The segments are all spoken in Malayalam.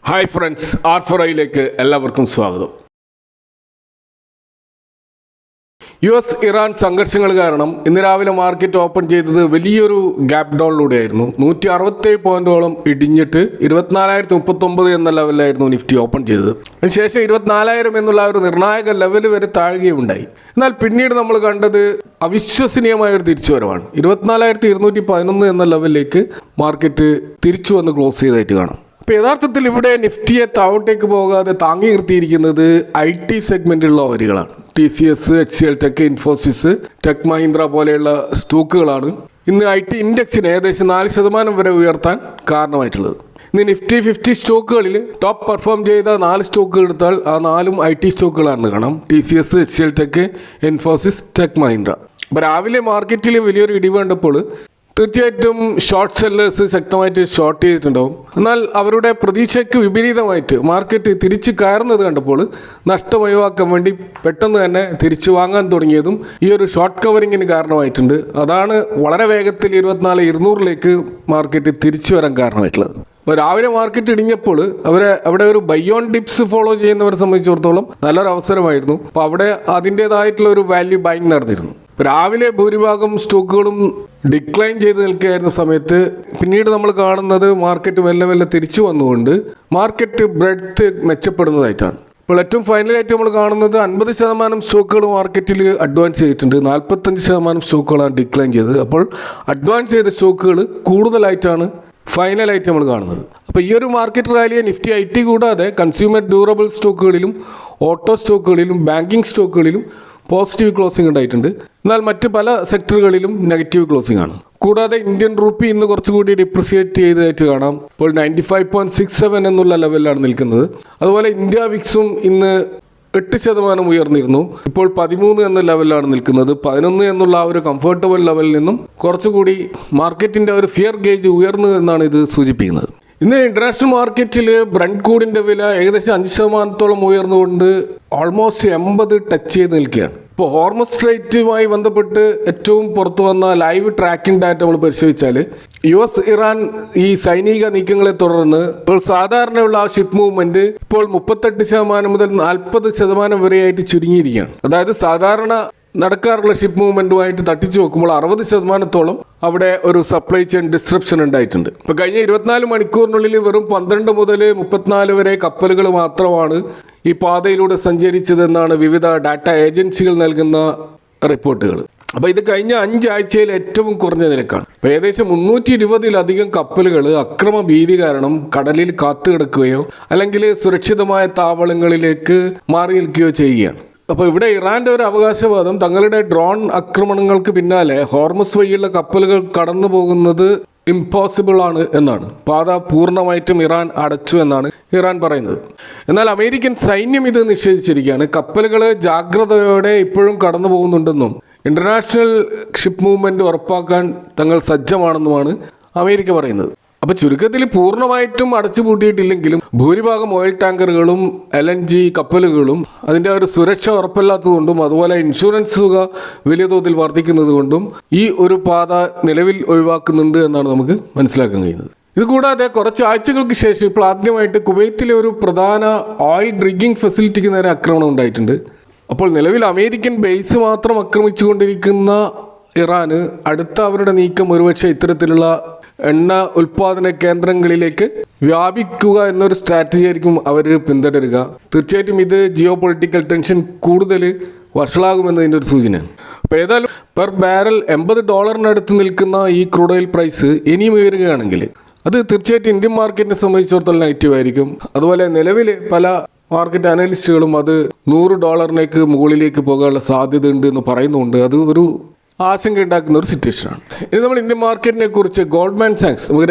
ഹായ് ഫ്രണ്ട്സ്, R4iലേക്ക് എല്ലാവർക്കും സ്വാഗതം. US ഇറാൻ സംഘർഷങ്ങൾ കാരണം ഇന്ന് രാവിലെ മാർക്കറ്റ് ഓപ്പൺ ചെയ്തത് വലിയൊരു ഗ്യാപ് ഡൗണിലൂടെയായിരുന്നു. 167 പോയിന്റോളം ഇടിഞ്ഞിട്ട് 24,039 എന്ന ലെവലിലായിരുന്നു നിഫ്റ്റി ഓപ്പൺ ചെയ്തത്. അതിനുശേഷം 24,000 എന്നുള്ള ഒരു നിർണായക ലെവൽ വരെ താഴുകയുണ്ടായി. എന്നാൽ പിന്നീട് നമ്മൾ കണ്ടത് അവിശ്വസനീയമായ ഒരു തിരിച്ചുവരവാണ്. 24,211 എന്ന ലെവലിലേക്ക് മാർക്കറ്റ് തിരിച്ചു വന്ന് ക്ലോസ് ചെയ്തതായിട്ട് കാണാം. അപ്പോൾ യഥാർത്ഥത്തിൽ ഇവിടെ നിഫ്റ്റിയെ താഴോട്ടേക്ക് പോകാതെ താങ്ങി നിർത്തിയിരിക്കുന്നത് IT സെഗ്മെൻറ്റിലുള്ള വരികളാണ്. TCS, HCL tech, Infosys, tech Mahindra പോലെയുള്ള സ്റ്റോക്കുകളാണ് ഇന്ന് IT ഇൻഡെക്സിന് ഏകദേശം 4% വരെ ഉയർത്താൻ കാരണമായിട്ടുള്ളത്. ഇന്ന് നിഫ്റ്റി 50 സ്റ്റോക്കുകളിൽ ടോപ്പ് പെർഫോം ചെയ്ത 4 സ്റ്റോക്കുകൾ എടുത്താൽ ആ 4ഉം IT സ്റ്റോക്കുകളാണെന്ന് കാണാം. TCS, HCL tech, Infosys, tech Mahindra. അപ്പോൾ രാവിലെ മാർക്കറ്റിൽ വലിയൊരു ഇടിവ് കണ്ടപ്പോൾ തീർച്ചയായിട്ടും ഷോർട്ട് സെല്ലേഴ്സ് ശക്തമായിട്ട് ഷോർട്ട് ചെയ്തിട്ടുണ്ടാവും. എന്നാൽ അവരുടെ പ്രതീക്ഷയ്ക്ക് വിപരീതമായിട്ട് മാർക്കറ്റ് തിരിച്ച് കയറുന്നത് കണ്ടപ്പോൾ നഷ്ടം ഒഴിവാക്കാൻ വേണ്ടി പെട്ടെന്ന് തന്നെ തിരിച്ചു വാങ്ങാൻ തുടങ്ങിയതും ഈ ഒരു ഷോർട്ട് കവറിങ്ങിന് കാരണമായിട്ടുണ്ട്. അതാണ് വളരെ വേഗത്തിൽ 24,200 മാർക്കറ്റ് തിരിച്ചു വരാൻ കാരണമായിട്ടുള്ളത്. അപ്പോൾ രാവിലെ മാർക്കറ്റ് ഇടിഞ്ഞപ്പോൾ അവിടെ ഒരു ബൈ ഓൺ ഡിപ്സ് ഫോളോ ചെയ്യുന്നവരെ സംബന്ധിച്ചിടത്തോളം നല്ലൊരു അവസരമായിരുന്നു. അപ്പോൾ അവിടെ അതിൻ്റേതായിട്ടുള്ള ഒരു വാല്യൂ ബൈങ് നടന്നിരുന്നു. രാവിലെ ഭൂരിഭാഗം സ്റ്റോക്കുകളും ഡിക്ലൈൻ ചെയ്ത് നിൽക്കുകയായിരുന്ന സമയത്ത് പിന്നീട് നമ്മൾ കാണുന്നത് മാർക്കറ്റ് മെല്ലെ തിരിച്ചു വന്നുകൊണ്ട് മാർക്കറ്റ് ബ്രെഡ്ത്ത് മെച്ചപ്പെടുന്നതായിട്ടാണ്. ഇപ്പോൾ ഏറ്റവും ഫൈനലായിട്ട് നമ്മൾ കാണുന്നത് 50% സ്റ്റോക്കുകൾ മാർക്കറ്റിൽ അഡ്വാൻസ് ചെയ്തിട്ടുണ്ട്. 45% സ്റ്റോക്കുകളാണ് ഡിക്ലൈൻ ചെയ്തത്. അപ്പോൾ അഡ്വാൻസ് ചെയ്ത സ്റ്റോക്കുകൾ കൂടുതലായിട്ടാണ് ഫൈനലായിട്ട് നമ്മൾ കാണുന്നത്. അപ്പോൾ ഈ ഒരു മാർക്കറ്റ് റാലിയെ നിഫ്റ്റി IT കൂടാതെ കൺസ്യൂമർ ഡ്യൂറബിൾ സ്റ്റോക്കുകളിലും ഓട്ടോ സ്റ്റോക്കുകളിലും ബാങ്കിങ് സ്റ്റോക്കുകളിലും പോസിറ്റീവ് ക്ലോസിംഗ് ഉണ്ടായിട്ടുണ്ട്. എന്നാൽ മറ്റ് പല സെക്ടറുകളിലും നെഗറ്റീവ് ക്ലോസിംഗ് ആണ്. കൂടാതെ ഇന്ത്യൻ റുപ്പി ഇന്ന് കുറച്ചുകൂടി ഡിപ്രിസിയേറ്റ് ചെയ്തതായിട്ട് കാണാം. ഇപ്പോൾ 95.67 എന്നുള്ള ലെവലിലാണ് നിൽക്കുന്നത്. അതുപോലെ ഇന്ത്യ വിക്സും ഇന്ന് 8% ഉയർന്നിരുന്നു. ഇപ്പോൾ 13 എന്ന ലെവലിലാണ് നിൽക്കുന്നത്. 11 എന്നുള്ള ആ ഒരു കംഫർട്ടബിൾ ലെവലിൽ നിന്നും കുറച്ചുകൂടി മാർക്കറ്റിൻ്റെ ഒരു ഫിയർ ഗേജ് ഉയർന്നു എന്നാണ് ഇത് സൂചിപ്പിക്കുന്നത്. ഇന്ന് ഇന്റർനാഷണൽ മാർക്കറ്റിൽ ബ്രണ്ട് ക്രൂഡിൻ്റെ വില ഏകദേശം 5% ഉയർന്നുകൊണ്ട് ഓൾമോസ്റ്റ് 80 ടച്ച് ചെയ്ത് നിൽക്കുകയാണ്. ഇപ്പോൾ ഹോർമസ് സ്ട്രൈറ്റുമായി ബന്ധപ്പെട്ട് ഏറ്റവും പുറത്തു വന്ന ലൈവ് ട്രാക്കിംഗ് ഡാറ്റ നമ്മൾ പരിശോധിച്ചാൽ US ഇറാൻ ഈ സൈനിക നീക്കങ്ങളെ തുടർന്ന് ഇപ്പോൾ സാധാരണയുള്ള ആ ഷിപ്പ് മൂവ്മെന്റ് ഇപ്പോൾ 38% മുതൽ 40% വരെയായിട്ട് ചുരുങ്ങിയിരിക്കുകയാണ്. അതായത് സാധാരണ നടക്കാറുള്ള ഷിപ്പ് മൂവ്മെൻറ്റുമായിട്ട് തട്ടിച്ചു നോക്കുമ്പോൾ 60%-ഓളം അവിടെ ഒരു സപ്ലൈ ചെയിൻ ഡിസ്ട്രപ്ഷൻ ഉണ്ടായിട്ടുണ്ട്. ഇപ്പോൾ കഴിഞ്ഞ 24 മണിക്കൂറിനുള്ളിൽ വെറും 12 മുതൽ 34 വരെ കപ്പലുകൾ മാത്രമാണ് ഈ പാതയിലൂടെ സഞ്ചരിച്ചതെന്നാണ് വിവിധ ഡാറ്റ ഏജൻസികൾ നൽകുന്ന റിപ്പോർട്ടുകൾ. അപ്പോൾ ഇത് കഴിഞ്ഞ 5 ആഴ്ചയിൽ ഏറ്റവും കുറഞ്ഞ നിരക്കാണ്. അപ്പോൾ ഏകദേശം 320-ലധികം കപ്പലുകൾ അക്രമ ഭീതി കാരണം കടലിൽ കാത്തുകിടക്കുകയോ അല്ലെങ്കിൽ സുരക്ഷിതമായ താവളങ്ങളിലേക്ക് മാറി നിൽക്കുകയോ ചെയ്യുകയാണ്. അപ്പോൾ ഇവിടെ ഇറാൻ്റെ ഒരു അവകാശവാദം തങ്ങളുടെ ഡ്രോൺ ആക്രമണങ്ങൾക്ക് പിന്നാലെ ഹോർമസ് വഴിയുള്ള കപ്പലുകൾ കടന്നു പോകുന്നത് ഇമ്പോസിബിൾ ആണ് എന്നാണ്. പാത പൂർണ്ണമായിട്ടും ഇറാൻ അടച്ചു എന്നാണ് ഇറാൻ പറയുന്നത്. എന്നാൽ അമേരിക്കൻ സൈന്യം ഇത് നിഷേധിച്ചിരിക്കുകയാണ്. കപ്പലുകൾ ജാഗ്രതയോടെ ഇപ്പോഴും കടന്നു പോകുന്നുണ്ടെന്നും ഇന്റർനാഷണൽ ഷിപ്പ് മൂവ്മെൻറ്റ് ഉറപ്പാക്കാൻ തങ്ങൾ സജ്ജമാണെന്നുമാണ് അമേരിക്ക പറയുന്നത്. അപ്പോൾ ചുരുക്കത്തിൽ പൂർണ്ണമായിട്ടും അടച്ചുപൂട്ടിയിട്ടില്ലെങ്കിലും ഭൂരിഭാഗം ഓയിൽ ടാങ്കറുകളും LNG കപ്പലുകളും അതിൻ്റെ ഒരു സുരക്ഷ ഉറപ്പില്ലാത്തതുകൊണ്ടും അതുപോലെ ഇൻഷുറൻസ് തുക വലിയ തോതിൽ വർദ്ധിക്കുന്നത് കൊണ്ടും ഈ ഒരു പാത നിലവിൽ ഒഴിവാക്കുന്നുണ്ട് എന്നാണ് നമുക്ക് മനസ്സിലാക്കാൻ കഴിയുന്നത്. ഇതുകൂടാതെ കുറച്ച് ആഴ്ചകൾക്ക് ശേഷം ഇപ്പോൾ ആദ്യമായിട്ട് കുവൈത്തിലെ ഒരു പ്രധാന ഓയിൽ ഡ്രിഗിംഗ് ഫെസിലിറ്റിക്ക് നേരെ ആക്രമണം ഉണ്ടായിട്ടുണ്ട്. അപ്പോൾ നിലവിൽ അമേരിക്കൻ ബേസ് മാത്രം ആക്രമിച്ചുകൊണ്ടിരിക്കുന്ന ഇറാന് അടുത്ത അവരുടെ നീക്കം ഒരുപക്ഷെ ഇത്തരത്തിലുള്ള എണ്ണ ഉൽപ്പാദന കേന്ദ്രങ്ങളിലേക്ക് വ്യാപിക്കുക എന്നൊരു സ്ട്രാറ്റജി ആയിരിക്കും അവർ പിന്തുടരുക. തീർച്ചയായിട്ടും ഇത് ജിയോ പൊളിറ്റിക്കൽ ടെൻഷൻ കൂടുതൽ വഷളാകുമെന്നതിൻ്റെ ഒരു സൂചനയാണ്. അപ്പോൾ ഏതായാലും പെർ ബാരൽ $80 നിൽക്കുന്ന ഈ ക്രൂഡ് ഓയിൽ പ്രൈസ് ഇനിയും ഉയരുകയാണെങ്കിൽ അത് തീർച്ചയായിട്ടും ഇന്ത്യൻ മാർക്കറ്റിനെ സംബന്ധിച്ചിടത്തോളം നെഗറ്റീവ് ആയിരിക്കും. അതുപോലെ നിലവിൽ പല മാർക്കറ്റ് അനലിസ്റ്റുകളും അത് $100 മുകളിലേക്ക് പോകാനുള്ള സാധ്യത ഉണ്ട് എന്ന് പറയുന്നുണ്ട്. അത് ഒരു ആശങ്ക ഉണ്ടാക്കുന്ന ഒരു സിറ്റുവേഷനാണ്. ഇത് നമ്മൾ ഇന്ത്യൻ മാർക്കറ്റിനെ കുറിച്ച് ഗോൾഡ്മാൻ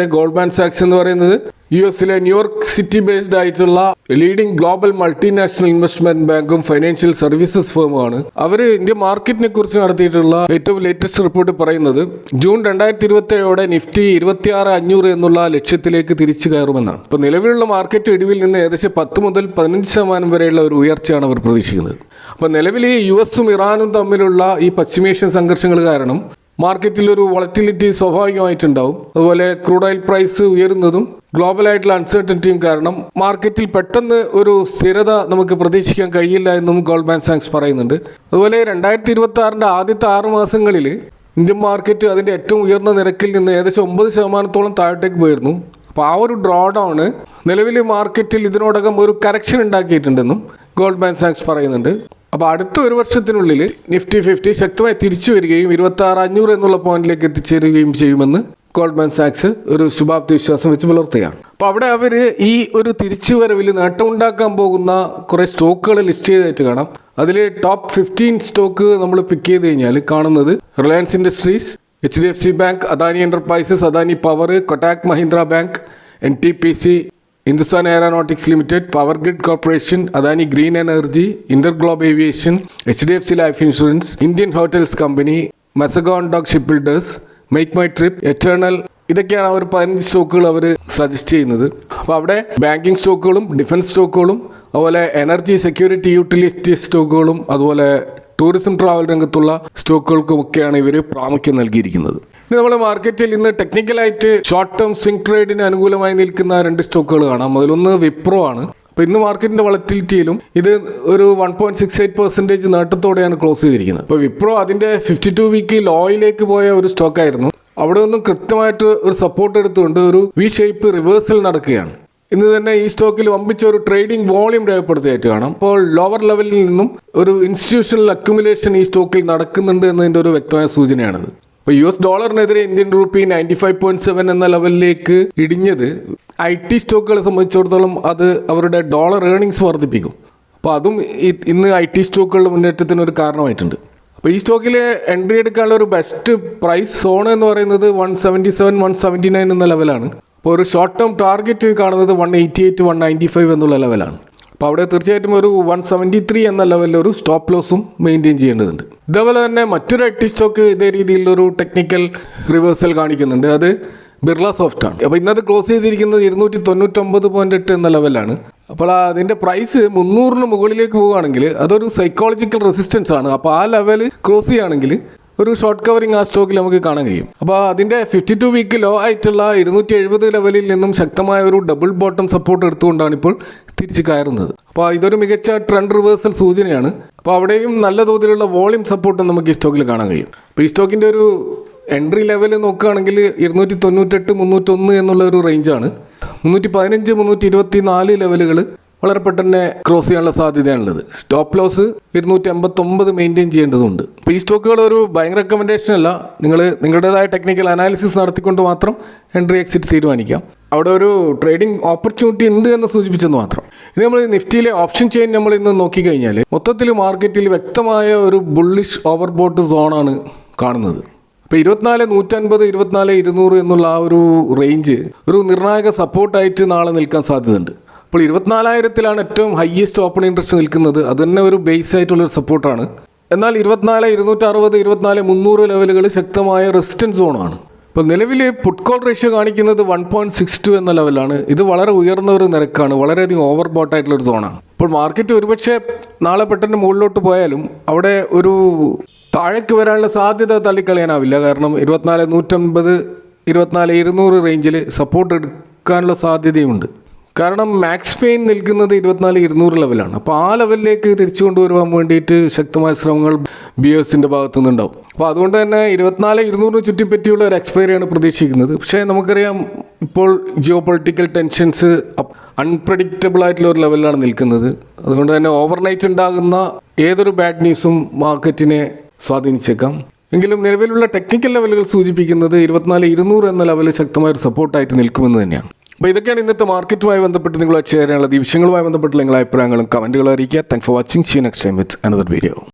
സാക്സ് എന്ന് പറയുന്നത് US-ലെ ന്യൂയോർക്ക് സിറ്റി ബേസ്ഡ് ആയിട്ടുള്ള ലീഡിംഗ് ഗ്ലോബൽ മൾട്ടിനാഷണൽ ഇൻവെസ്റ്റ്മെന്റ് ബാങ്കും ഫൈനാൻഷ്യൽ സർവീസസ് ഫേമുമാണ്. അവർ ഇന്ത്യൻ മാർക്കറ്റിനെ കുറിച്ച് നടത്തിയിട്ടുള്ള ഏറ്റവും ലേറ്റസ്റ്റ് റിപ്പോർട്ട് പറയുന്നത് ജൂൺ 2027 നിഫ്റ്റി 26,500 എന്നുള്ള ലക്ഷ്യത്തിലേക്ക് തിരിച്ചു കയറുമെന്നാണ്. ഇപ്പോൾ നിലവിലുള്ള മാർക്കറ്റ് ഇടിവിൽ നിന്ന് ഏകദേശം 10 മുതൽ 15% വരെയുള്ള ഒരു ഉയർച്ചയാണ് അവർ പ്രതീക്ഷിക്കുന്നത്. അപ്പോൾ നിലവിൽ US-ഉം ഇറാനും തമ്മിലുള്ള ഈ പശ്ചിമേഷ്യൻ സംഘർഷങ്ങൾ കാരണം മാർക്കറ്റിൽ ഒരു വോളറ്റിലിറ്റി സ്വാഭാവികമായിട്ടുണ്ടാവും. അതുപോലെ ക്രൂഡ് ഓയിൽ പ്രൈസ് ഉയരുന്നതും ഗ്ലോബലായിട്ടുള്ള അൺസർട്ടനിറ്റിയും കാരണം മാർക്കറ്റിൽ പെട്ടെന്ന് ഒരു സ്ഥിരത നമുക്ക് പ്രതീക്ഷിക്കാൻ കഴിയില്ല എന്നും ഗോൾഡ്മാൻ സാക്സ് പറയുന്നുണ്ട്. അതുപോലെ 2026 ആദ്യത്തെ 6 മാസങ്ങളിൽ ഇന്ത്യൻ മാർക്കറ്റ് അതിൻ്റെ ഏറ്റവും ഉയർന്ന നിരക്കിൽ നിന്ന് ഏകദേശം 9% താഴത്തേക്ക് പോയിരുന്നു. അപ്പോൾ ആ ഒരു ഡ്രോ ഡൗൺ നിലവിൽ മാർക്കറ്റിൽ ഇതിനോടകം ഒരു കറക്ഷൻ ഉണ്ടാക്കിയിട്ടുണ്ടെന്നും ഗോൾഡ്മാൻ സാക്സ് പറയുന്നുണ്ട്. അപ്പോൾ അടുത്ത ഒരു വർഷത്തിനുള്ളിൽ നിഫ്റ്റി 50 ശക്തമായി തിരിച്ചു വരികയും 26,500 എന്നുള്ള പോയിന്റിലേക്ക് എത്തിച്ചേരുകയും ചെയ്യുമെന്ന് ഗോൾഡ്മാൻ സാക്സ് ഒരു ശുഭാപ്തി വിശ്വാസം വെച്ച് പുലർത്തുകയാണ്. അപ്പോൾ അവിടെ അവർ ഈ ഒരു തിരിച്ചുവരവിൽ നേട്ടമുണ്ടാക്കാൻ പോകുന്ന കുറേ സ്റ്റോക്കുകൾ ലിസ്റ്റ് ചെയ്തായിട്ട് കാണാം. അതിൽ ടോപ്പ് 15 സ്റ്റോക്ക് നമ്മൾ പിക്ക് ചെയ്ത് കഴിഞ്ഞാൽ കാണുന്നത് Reliance industries, HDFC bank, Adani enterprises, Adani power, Kotak Mahindra bank, NTPC, Hindustan aeronautics limited, power grid corporation, Adani green energy, InterGlobe aviation, HDFC life insurance, Indian hotels company, Mazagon dog ship builders, make my trip, eternal. ഇതൊക്കെയാണ് അവർ 15 സ്റ്റോക്കുകൾ അവർ സജസ്റ്റ് ചെയ്യുന്നത്. അപ്പോൾ അവിടെ ബാങ്കിങ് സ്റ്റോക്കുകളും ഡിഫൻസ് സ്റ്റോക്കുകളും അതുപോലെ എനർജി സെക്യൂരിറ്റി യൂട്ടിലിറ്റി സ്റ്റോക്കുകളും അതുപോലെ ടൂറിസം ട്രാവൽ രംഗത്തുള്ള സ്റ്റോക്കുകൾക്കുമൊക്കെയാണ് ഇവർ പ്രാമുഖ്യം നൽകിയിരിക്കുന്നത്. ഇനി നമ്മൾ മാർക്കറ്റിൽ ഇന്ന് ടെക്നിക്കലായിട്ട് ഷോർട്ട് ടേം സ്വിംഗ് ട്രേഡിന് അനുകൂലമായി നിൽക്കുന്ന 2 സ്റ്റോക്കുകൾ കാണാം. അതിലൊന്ന് വിപ്രോ ആണ്. അപ്പോൾ ഇന്ന് മാർക്കറ്റിൻ്റെ വളറ്റിലിറ്റിയിലും ഇത് ഒരു 1.68% നേട്ടത്തോടെയാണ് ക്ലോസ് ചെയ്തിരിക്കുന്നത്. അപ്പോൾ വിപ്രോ അതിൻ്റെ 52 വീക്ക് ലോയിലേക്ക് പോയ ഒരു സ്റ്റോക്കായിരുന്നു. അവിടെ നിന്നും കൃത്യമായിട്ട് ഒരു സപ്പോർട്ട് എടുത്തുകൊണ്ട് ഒരു വി ഷേപ്പ് റിവേഴ്സൽ നടക്കുകയാണ്. ഇന്ന് തന്നെ ഈ സ്റ്റോക്കിൽ വമ്പിച്ച ഒരു ട്രേഡിംഗ് വോളിയം രേഖപ്പെടുത്തിയായിട്ട് കാണാം. അപ്പോൾ ലോവർ ലെവലിൽ നിന്നും ഒരു ഇൻസ്റ്റിറ്റ്യൂഷണൽ അക്യുമുലേഷൻ ഈ സ്റ്റോക്കിൽ നടക്കുന്നുണ്ട് എന്നതിൻ്റെ ഒരു വ്യക്തമായ സൂചനയാണിത്. അപ്പോൾ US ഡോളറിനെതിരെ ഇന്ത്യൻ റുപ്പി 95.7 എന്ന ലെവലിലേക്ക് ഇടിഞ്ഞത് IT സ്റ്റോക്കുകളെ സംബന്ധിച്ചിടത്തോളം അത് അവരുടെ ഡോളർ ഏർണിങ്സ് വർദ്ധിപ്പിക്കും. അപ്പോൾ അതും ഇന്ന് IT സ്റ്റോക്കുകളുടെ മുന്നേറ്റത്തിന് ഒരു കാരണമായിട്ടുണ്ട്. അപ്പോൾ ഈ സ്റ്റോക്കിൽ എൻട്രി എടുക്കാനുള്ള ഒരു ബെസ്റ്റ് പ്രൈസ് സോൺ എന്ന് പറയുന്നത് 177, 179 എന്ന ലെവലാണ്. അപ്പോൾ ഒരു ഷോർട്ട് ടേം ടാർഗറ്റ് കാണുന്നത് 188, 195 എന്നുള്ള ലെവലാണ്. അപ്പോൾ അവിടെ തീർച്ചയായിട്ടും ഒരു 173 എന്ന ലെവലിൽ ഒരു സ്റ്റോപ്പ് ലോസും മെയിൻറ്റെയിൻ ചെയ്യേണ്ടതുണ്ട്. ഇതേപോലെ തന്നെ മറ്റൊരു IT സ്റ്റോക്ക് ഇതേ രീതിയിലൊരു ടെക്നിക്കൽ റിവേഴ്സൽ കാണിക്കുന്നുണ്ട്. അത് ബിർള സോഫ്റ്റ് ആണ്. അപ്പോൾ ഇന്നത് ക്ലോസ് ചെയ്തിരിക്കുന്നത് 299.8 എന്ന ലെവലാണ്. അപ്പോൾ അതിൻ്റെ പ്രൈസ് 300 മുകളിലേക്ക് പോവുകയാണെങ്കിൽ അതൊരു സൈക്കോളജിക്കൽ റെസിസ്റ്റൻസ് ആണ്. അപ്പോൾ ആ ലെവൽ ക്രോസ് ചെയ്യുകയാണെങ്കിൽ ഒരു ഷോർട്ട് കവറിങ് ആ സ്റ്റോക്കിൽ നമുക്ക് കാണാൻ കഴിയും. അപ്പോൾ അതിൻ്റെ 52 വീക്ക് ലോ ആയിട്ടുള്ള 270 ലെവലിൽ നിന്നും ശക്തമായ ഒരു ഡബിൾ ബോട്ടം സപ്പോർട്ട് എടുത്തുകൊണ്ടാണ് ഇപ്പോൾ തിരിച്ച് കയറുന്നത്. അപ്പോൾ ഇതൊരു മികച്ച ട്രെൻഡ് റിവേഴ്സൽ സൂചനയാണ്. അപ്പോൾ അവിടെയും നല്ല തോതിലുള്ള വോളിയം സപ്പോർട്ടും നമുക്ക് ഈ സ്റ്റോക്കിൽ കാണാൻ കഴിയും. അപ്പോൾ ഈ സ്റ്റോക്കിൻ്റെ ഒരു എൻട്രി ലെവൽ നോക്കുകയാണെങ്കിൽ 298, 301 എന്നുള്ള ഒരു റേഞ്ചാണ്. 315, 324 ലെവലുകൾ വളരെ പെട്ടെന്ന് ക്രോസ് ചെയ്യാനുള്ള സാധ്യതയാണുള്ളത്. സ്റ്റോപ്പ് ലോസ് 289 മെയിൻറ്റെയിൻ ചെയ്യേണ്ടതുണ്ട്. അപ്പോൾ ഈ സ്റ്റോക്കുകൾ ഒരു ബൈങ് റെക്കമെൻഡേഷൻ അല്ല. നിങ്ങളുടേതായ ടെക്നിക്കൽ അനാലിസിസ് നടത്തിക്കൊണ്ട് മാത്രം എൻട്രി എക്സിറ്റ് തീരുമാനിക്കാം. അവിടെ ഒരു ട്രേഡിംഗ് ഓപ്പർച്യൂണിറ്റി ഉണ്ട് എന്ന് സൂചിപ്പിച്ചെന്ന് മാത്രം. ഇനി നമ്മൾ നിഫ്റ്റിയിലെ ഓപ്ഷൻ ചെയിൻ നമ്മൾ ഇന്ന് നോക്കിക്കഴിഞ്ഞാൽ മൊത്തത്തിൽ മാർക്കറ്റിൽ വ്യക്തമായ ഒരു ബുള്ളിഷ് ഓവർബോട്ട് സോണാണ് കാണുന്നത്. ഇപ്പോൾ 24,150, 24,200 എന്നുള്ള ആ ഒരു റേഞ്ച് ഒരു നിർണായക സപ്പോർട്ടായിട്ട് നാളെ നിൽക്കാൻ സാധ്യതയുണ്ട്. അപ്പോൾ 24,000-ലാണ് ഏറ്റവും ഹയസ്റ്റ് ഓപ്പൺ ഇൻട്രസ്റ്റ് നിൽക്കുന്നത്. അത് തന്നെ ഒരു ബേസ് ആയിട്ടുള്ളൊരു സപ്പോർട്ടാണ്. എന്നാൽ 24,260, 24,300 ലെവലുകൾ ശക്തമായ റെസിസ്റ്റൻസ് സോണാണ്. ഇപ്പോൾ നിലവിൽ പുട്ട് കോൾ റേഷ്യോ കാണിക്കുന്നത് 1.62 എന്ന ലെവലാണ്. ഇത് വളരെ ഉയർന്ന ഒരു നിരക്കാണ്, വളരെയധികം ഓവർ ബോട്ടായിട്ടുള്ളൊരു സോണാണ്. അപ്പോൾ മാർക്കറ്റ് ഒരുപക്ഷെ നാളെ പെട്ടെന്ന് മുകളിലോട്ട് പോയാലും അവിടെ ഒരു താഴേക്ക് വരാനുള്ള സാധ്യത തള്ളിക്കളയാനാവില്ല. കാരണം 24,150, 24,200 റേഞ്ചിൽ സപ്പോർട്ട് എടുക്കാനുള്ള സാധ്യതയുമുണ്ട്. കാരണം മാക്സ് പെയിൻ നിൽക്കുന്നത് 24,200 ലെവലാണ്. അപ്പോൾ ആ ലെവലിലേക്ക് തിരിച്ചു കൊണ്ടുവരുവാൻ വേണ്ടിയിട്ട് ശക്തമായ ശ്രമങ്ങൾ ബിയേഴ്സിൻ്റെ ഭാഗത്തു നിന്നുണ്ടാവും. അപ്പോൾ അതുകൊണ്ട് തന്നെ 24,200 ചുറ്റിപ്പറ്റിയുള്ള ഒരു എക്സ്പയറിയാണ് പ്രതീക്ഷിക്കുന്നത്. പക്ഷേ നമുക്കറിയാം ഇപ്പോൾ ജിയോ പൊളിറ്റിക്കൽ ടെൻഷൻസ് അൺപ്രഡിക്റ്റബിൾ ആയിട്ടുള്ള ഒരു ലെവലിലാണ് നിൽക്കുന്നത്. അതുകൊണ്ട് തന്നെ ഓവർനൈറ്റ് ഉണ്ടാകുന്ന ഏതൊരു ബാഡ് ന്യൂസും മാർക്കറ്റിനെ സ്വാധീനിച്ചേക്കാം. എങ്കിലും നിലവിലുള്ള ടെക്നിക്കൽ ലെവലുകൾ സൂചിപ്പിക്കുന്നത് 24,200 എന്ന ലെവലിൽ ശക്തമായ ഒരു സപ്പോർട്ടായിട്ട് നിൽക്കുമെന്ന് തന്നെയാണ്. അപ്പോൾ ഇതൊക്കെയാണ് ഇന്നത്തെ മാർക്കറ്റുമായി ബന്ധപ്പെട്ട് നിങ്ങളായിട്ട് ഷെയർ ചെയ്യാനുള്ളത്. ഈ വിഷയങ്ങളുമായി ബന്ധപ്പെട്ട് നിങ്ങളുടെ അഭിപ്രായങ്ങളും കമൻറ്റുകളും അറിയിക്കുക. Thanks for watching. See you next time with another video.